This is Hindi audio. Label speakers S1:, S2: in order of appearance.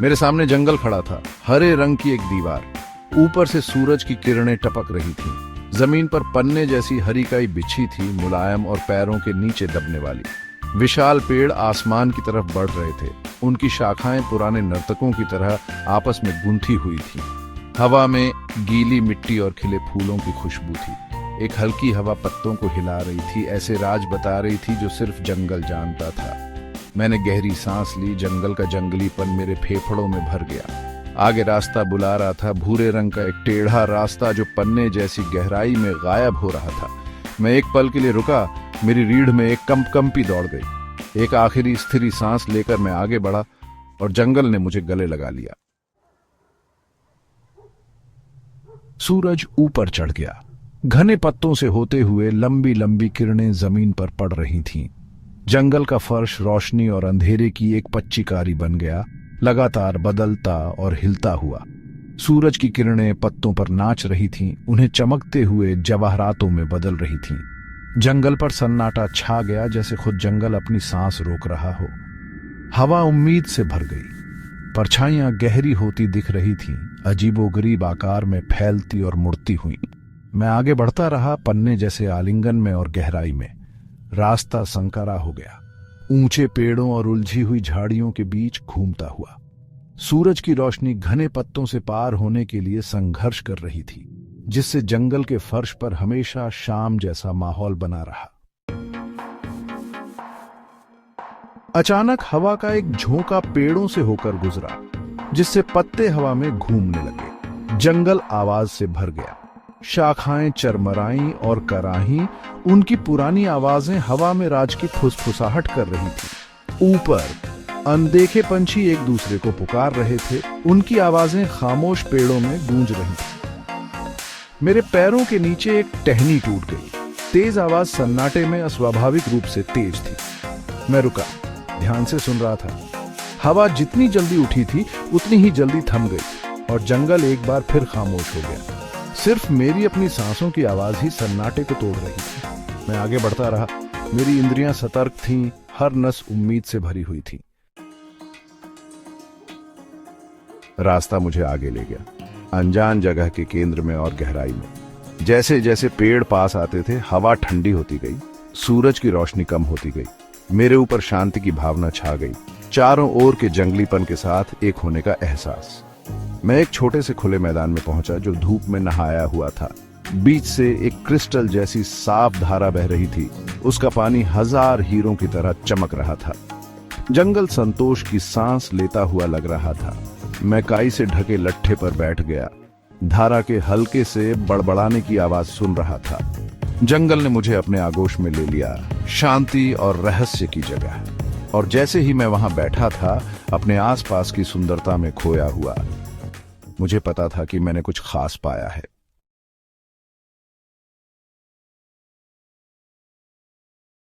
S1: मेरे सामने जंगल खड़ा था, हरे रंग की एक दीवार। ऊपर से सूरज की किरणें टपक रही थीं। जमीन पर पन्ने जैसी हरी काई बिछी थी, मुलायम और पैरों के नीचे दबने वाली। विशाल पेड़ आसमान की तरफ बढ़ रहे थे। उनकी शाखाएं पुराने नर्तकों की तरह आपस में गुंथी हुई थी। हवा में गीली मिट्टी और खिले फूलों की खुशबू थी। एक हल्की हवा पत्तों को हिला रही थी, ऐसे राज बता रही थी जो सिर्फ जंगल जानता था। मैंने गहरी सांस ली। जंगल का जंगलीपन मेरे फेफड़ों में भर गया। आगे रास्ता बुला रहा था, भूरे रंग का एक टेढ़ा रास्ता जो पन्ने जैसी गहराई में गायब हो रहा था। मैं एक पल के लिए रुका। मेरी रीढ़ में एक कंपी दौड़ गई। एक आखिरी स्थिर सांस लेकर मैं आगे बढ़ा और जंगल ने मुझे गले लगा लिया। सूरज ऊपर चढ़ गया। घने पत्तों से होते हुए लंबी लंबी किरणें जमीन पर पड़ रही थीं। जंगल का फर्श रोशनी और अंधेरे की एक पच्चीकारी बन गया, लगातार बदलता और हिलता हुआ। सूरज की किरणें पत्तों पर नाच रही थीं, उन्हें चमकते हुए जवाहरातों में बदल रही थीं। जंगल पर सन्नाटा छा गया, जैसे खुद जंगल अपनी सांस रोक रहा हो। हवा उम्मीद से भर गई। परछाइयां गहरी होती दिख रही थीं, अजीबोगरीब आकार में फैलती और मुड़ती हुई। मैं आगे बढ़ता रहा, पन्ने जैसे आलिंगन में और गहराई में। रास्ता संकरा हो गया, ऊंचे पेड़ों और उलझी हुई झाड़ियों के बीच घूमता हुआ। सूरज की रोशनी घने पत्तों से पार होने के लिए संघर्ष कर रही थी, जिससे जंगल के फर्श पर हमेशा शाम जैसा माहौल बना रहा। अचानक हवा का एक झोंका पेड़ों से होकर गुजरा, जिससे पत्ते हवा में घूमने लगे। जंगल आवाज से भर गया। शाखाएं चरमराईं और कराहीं। उनकी पुरानी आवाजें हवा में राज की फुसफुसाहट कर रही थी। ऊपर अनदेखे पंछी एक दूसरे को पुकार रहे थे। उनकी आवाजें खामोश पेड़ों में गूंज रही थी। मेरे पैरों के नीचे एक टहनी टूट गई। तेज आवाज सन्नाटे में अस्वाभाविक रूप से तेज थी। मैं रुका, ध्यान से सुन रहा था। हवा जितनी जल्दी उठी थी उतनी ही जल्दी थम गई और जंगल एक बार फिर खामोश हो गया। सिर्फ मेरी अपनी सांसों की आवाज ही सन्नाटे को तोड़ रही थी। मैं आगे बढ़ता रहा। मेरी इंद्रियां सतर्क थीं, हर नस उम्मीद से भरी हुई थी। रास्ता मुझे आगे ले गया, अनजान जगह के केंद्र में और गहराई में। जैसे जैसे पेड़ पास आते थे, हवा ठंडी होती गई, सूरज की रोशनी कम होती गई। मेरे ऊपर शांति की भावना छा गई, चारों ओर के जंगलीपन के साथ एक होने का एहसास। मैं एक छोटे से खुले मैदान में पहुंचा जो धूप में नहाया हुआ था। बीच से एक क्रिस्टल जैसी साफ धारा बह रही थी। उसका पानी हजार हीरों की तरह चमक रहा था। जंगल संतोष की सांस लेता हुआ लग रहा था। मैं काई से ढके लट्ठे पर बैठ गया, धारा के हल्के से बड़बड़ाने की आवाज सुन रहा था। जंगल ने मुझे अपने आगोश में ले लिया, शांति और रहस्य की जगह। और जैसे ही मैं वहां बैठा था, अपने आसपास की सुंदरता में खोया हुआ, मुझे पता था कि मैंने कुछ खास पाया है।